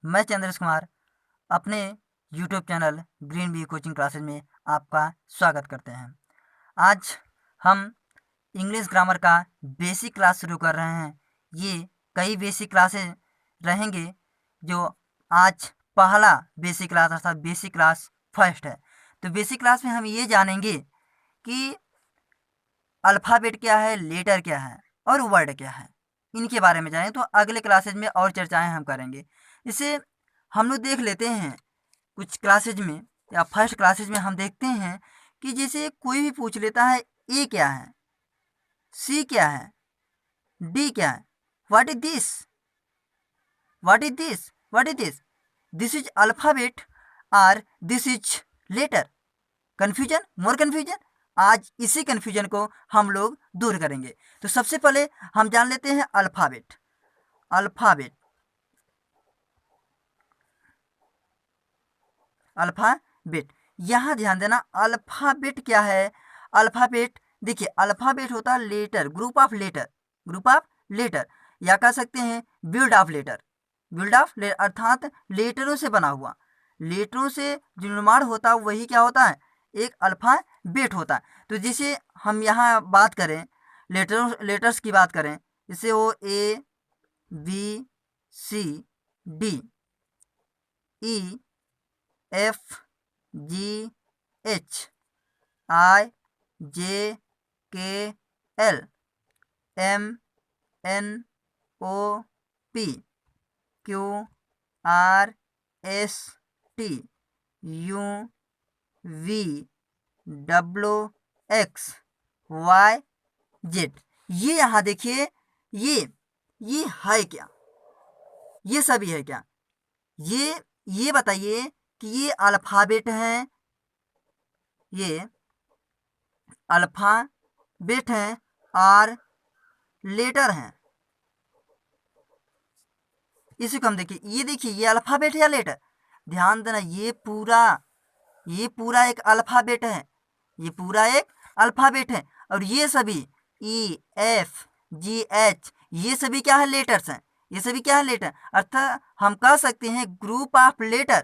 मैं चंद्रेश कुमार अपने YouTube channel green B coaching classes में आपका स्वागत करते हैं। आज हम इंग्लिश ग्रामर का बेसिक क्लास शुरू कर रहे हैं। ये कई बेसिक क्लासेज रहेंगे, जो आज पहला बेसिक क्लास अर्थात बेसिक क्लास फर्स्ट है। तो बेसिक क्लास में हम ये जानेंगे कि अल्फ़ाबेट क्या है, लेटर क्या है और वर्ड क्या है, इनके बारे में जानें। तो अगले क्लासेज में और चर्चाएं हम करेंगे। इसे हम लोग देख लेते हैं कुछ क्लासेज में या फर्स्ट क्लासेज में हम देखते हैं कि जैसे कोई भी पूछ लेता है ए क्या है, सी क्या है, डी क्या है, what is this, what is this, what is this, this is alphabet और this is letter. Confusion, more confusion. आज इसी कन्फ्यूजन को हम लोग दूर करेंगे। तो सबसे पहले हम जान लेते हैं अल्फ़ाबेट। अल्फ़ाबेट, अल्फ़ाबेट, यहाँ ध्यान देना। अल्फ़ाबेट क्या है? अल्फ़ाबेट, देखिए अल्फ़ाबेट होता है letter, group of letter, group of letter, या कह सकते हैं build of letter. Build of letter अर्थात लेटरों से बना हुआ, लेटरों से जो निर्माण होता है वही क्या होता है? एक अल्फ़ाबेट होता है। तो जैसे हम यहाँ बात करें लेटर्स की बात करें, जैसे वो A B C D E F G H I J K L M N O P Q R S T U V W X Y Z. ये यहाँ देखिए, ये है क्या? ये सभी है क्या? ये बताइए कि ये अल्फ़ाबेट हैं, ये अल्फ़ाबेट हैं और लेटर हैं। इसी को हम देखिए, ये देखिए ये अल्फ़ाबेट है या लेटर? ध्यान देना, ये पूरा एक अल्फ़ाबेट है, ये पूरा एक अल्फ़ाबेट है। और ये सभी ई एफ जी एच ये सभी क्या है? लेटर्स हैं। ये सभी क्या है? लेटर। अर्थात हम कह सकते हैं group of letter,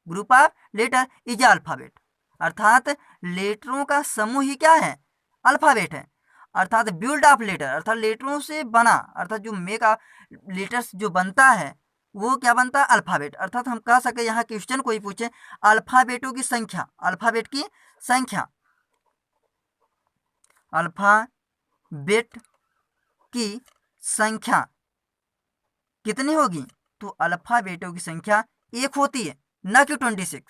group of letter is alphabet. अर्थात लेटरों का समूह ही क्या है? अल्फ़ाबेट है। अर्थात बिल्ड ऑफ लेटर अर्थात लेटरों से बना, अर्थात जो मेक लेटर्स जो बनता है वो क्या बनता है? अल्फ़ाबेट। अर्थात हम कह सके, यहाँ क्वेश्चन कोई पूछे अल्फ़ाबेटों की संख्या, अल्फ़ाबेट की संख्या, अल्फ़ाबेट की संख्या कितनी होगी? तो अल्फ़ाबेटों की संख्या एक होती है, न कि 26।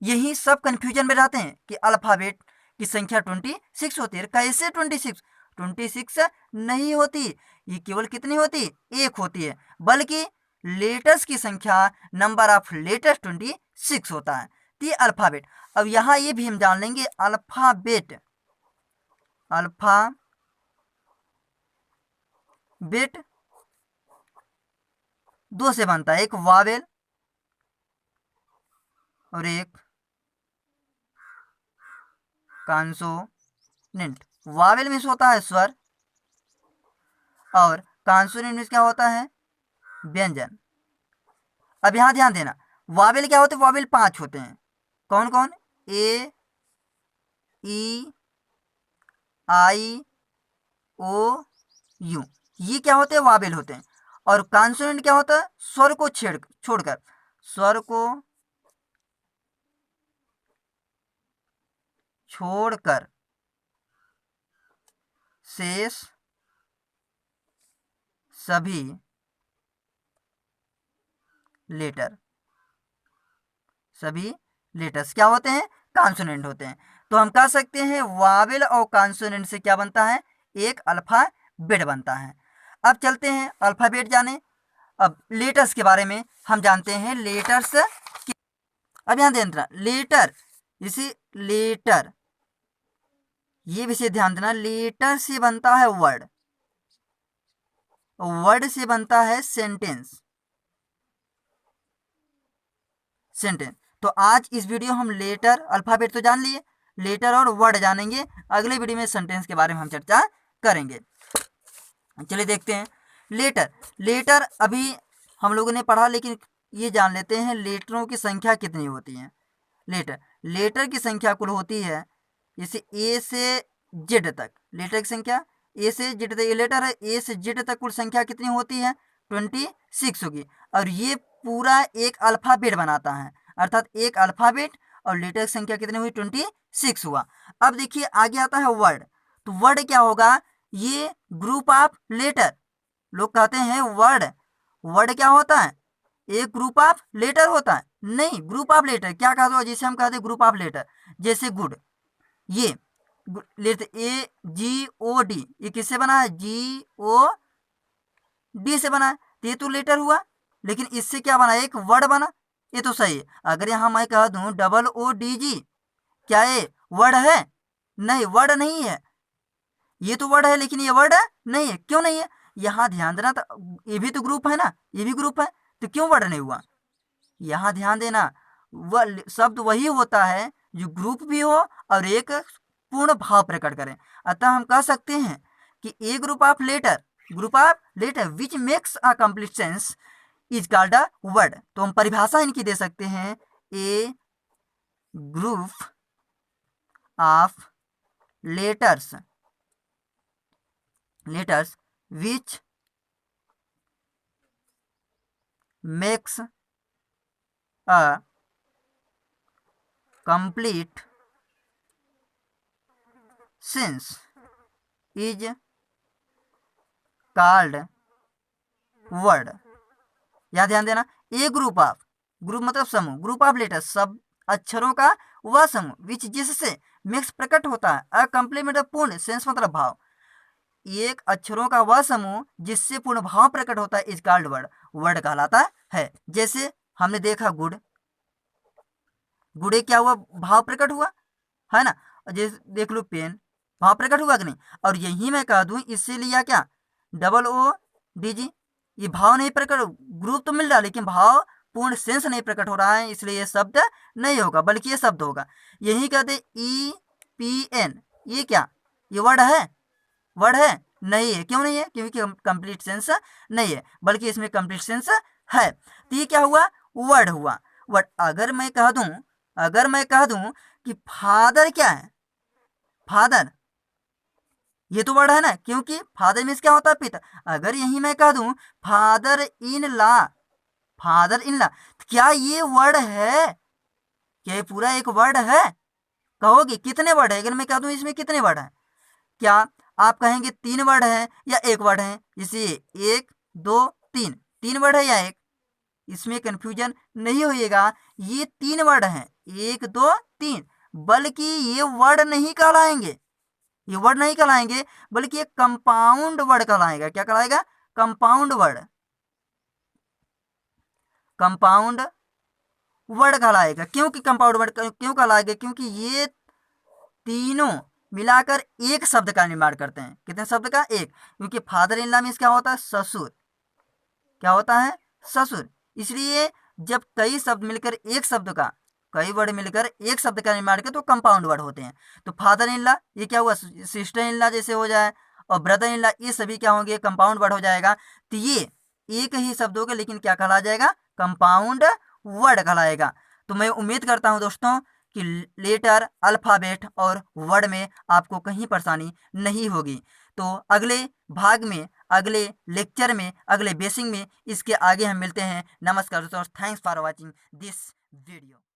यही सब कन्फ्यूजन में रहते हैं कि अल्फ़ाबेट की संख्या 26 होती है। कैसे 26? 26 नहीं होती, ये केवल कितनी होती? एक होती है। बल्कि लेटर्स की संख्या, नंबर ऑफ लेटर्स 26 होता है। तो ये अल्फ़ाबेट। अब यहाँ ये भी हम जान लेंगे, अल्फ़ाबेट, अल्फ़ाबेट दो से बनता है, एक वावेल और एक कॉन्सोनेंट। वावेल मीन्स होता है स्वर और कॉन्सोनेंट मीन्स क्या होता है? व्यंजन। अब यहाँ ध्यान देना, वावेल क्या होते हैं? वावेल 5 होते हैं। कौन कौन? ए ई आई ओ यू, ये क्या होते हैं? वावेल होते हैं। और कॉन्सोनेंट क्या होता है? स्वर को छोड़कर, स्वर को छोड़कर शेष सभी लेटर, सभी लेटर्स क्या होते हैं? कॉन्सोनेंट होते हैं। तो हम कह सकते हैं वावेल और कॉन्सोनेंट से क्या बनता है? एक अल्फ़ाबेट बनता है। अब चलते हैं अल्फ़ाबेट जाने। अब लेटर्स के बारे में हम जानते हैं, लेटर्स की। अब यहाँ ध्यान देना, लेटर, जैसे लेटर, ये विषय ध्यान देना, लेटर से बनता है वर्ड, वर्ड से बनता है सेंटेंस, सेंटेंस। तो आज इस वीडियो हम लेटर, अल्फ़ाबेट तो जान लिए, लेटर और वर्ड जानेंगे। अगले वीडियो में सेंटेंस के बारे में हम चर्चा करेंगे। चलिए देखते हैं लेटर। लेटर अभी हम लोगों ने पढ़ा, लेकिन ये जान लेते हैं लेटरों की संख्या कितनी होती है। लेटर की संख्या कुल होती है, जैसे ए से जेड तक लेटर की संख्या, ए से जेड तक ये लेटर है, ए से जेड तक कुल संख्या कितनी होती है 26 होगी। और ये पूरा एक अल्फ़ाबेट बनाता है, अर्थात एक अल्फ़ाबेट और लेटर की संख्या कितनी हुई 26 हुआ। अब देखिए आगे आता है वर्ड। तो वर्ड क्या होगा, ये ग्रुप ऑफ लेटर, लोग कहते हैं वर्ड क्या होता है, एक ग्रुप ऑफ लेटर होता है, नहीं ग्रुप ऑफ लेटर क्या कहते हो, जैसे हम कहते हैं ग्रुप ऑफ लेटर, जैसे गुड, ये letter A G O D, ये किससे बना है, जी ओ डी से बना है, तो ये तो लेटर हुआ, लेकिन इससे क्या बना, एक वर्ड बना, ये तो सही है। अगर यहाँ मैं कह दूं WODG, क्या ये वर्ड है, नहीं वर्ड नहीं है, ये तो वर्ड है लेकिन ये वर्ड नहीं है, क्यों नहीं है, यहाँ ध्यान देना, तो ये भी तो ग्रुप है ना, ये भी ग्रुप है, तो क्यों वर्ड नहीं हुआ, यहाँ ध्यान देना, वह शब्द वही होता है जो ग्रुप भी हो और एक पूर्ण भाव प्रकट करें। अतः हम कह सकते हैं कि a group of letter which makes a complete sense is called a word. तो हम परिभाषा इनकी दे सकते हैं, a group of letters which makes a complete sense is called word। यहाँ ध्यान देना, ए ग्रुप मतलब समूह, ग्रुप ऑफ लेटर सब अक्षरों का वह समूह, विच जिससे मिक्स प्रकट होता है, अ कंप्लीमेंट पूर्ण, सेंस मतलब भाव, एक अक्षरों का वह समूह जिससे पूर्ण भाव प्रकट होता है इज कॉल्ड वर्ड कहलाता है। जैसे हमने देखा गुड़े क्या हुआ, भाव प्रकट हुआ है ना, जैसे देख लो पेन, भाव प्रकट हुआ कि नहीं। और यही मैं कह दूं, इससे लिया क्या WODG, ये भाव नहीं प्रकट, ग्रुप तो मिल रहा लेकिन भाव पूर्ण सेंस नहीं प्रकट हो रहा है, इसलिए ये शब्द नहीं होगा बल्कि ये शब्द होगा। यही कहते EPN, ये क्या, ये वर्ड है नहीं है, क्यों नहीं है, क्योंकि कंप्लीट सेंस नहीं है, बल्कि इसमें कंप्लीट सेंस है। तो ये क्या हुआ, वर्ड हुआ। वर्ड अगर मैं कह दूं कि फादर क्या है, फादर, ये तो वर्ड है ना, क्योंकि फादर मीन्स क्या होता है, पिता। अगर यही मैं कह दूं फादर इन ला, क्या ये वर्ड है, क्या ये पूरा एक वर्ड है, कहोगे कितने वर्ड है, अगर मैं कह दूं इसमें कितने वर्ड है, क्या आप कहेंगे 3 वर्ड है या 1 वर्ड है, इसे 1 2 3 वर्ड है या एक, इसमें कंफ्यूजन नहीं होइएगा, ये 3 वर्ड हैं, 1 2 3, बल्कि ये वर्ड नहीं कहलाएंगे, बल्कि ये कंपाउंड वर्ड कहलाएगा। क्या कहलाएगा, कंपाउंड वर्ड कहलाएगा। क्योंकि कंपाउंड वर्ड क्यों कहलाएगा, क्योंकि ये तीनों मिलाकर एक शब्द का निर्माण करते हैं। कितने शब्द का, एक, क्योंकि फादर इन लॉ मीन्स क्या होता है, ससुर, क्या होता है, ससुर। इसलिए जब कई शब्द मिलकर एक शब्द का, कई वर्ड मिलकर एक शब्द का निर्माण करते तो कंपाउंड वर्ड होते हैं। तो फादर इन लॉ ये क्या हुआ, सिस्टर इन लॉ जैसे हो जाए, और ब्रदर इन लॉ, ये सभी क्या होंगे, कंपाउंड वर्ड हो जाएगा। तो ये एक ही शब्द होगा लेकिन क्या कहला जाएगा, कंपाउंड वर्ड कहलाएगा। तो मैं उम्मीद करता हूँ दोस्तों कि लेटर, अल्फ़ाबेट और वर्ड में आपको कहीं परेशानी नहीं होगी। तो अगले भाग में, अगले लेक्चर में, अगले बेसिक में इसके आगे हम मिलते हैं। नमस्कार दोस्तों, thanks for watching this video.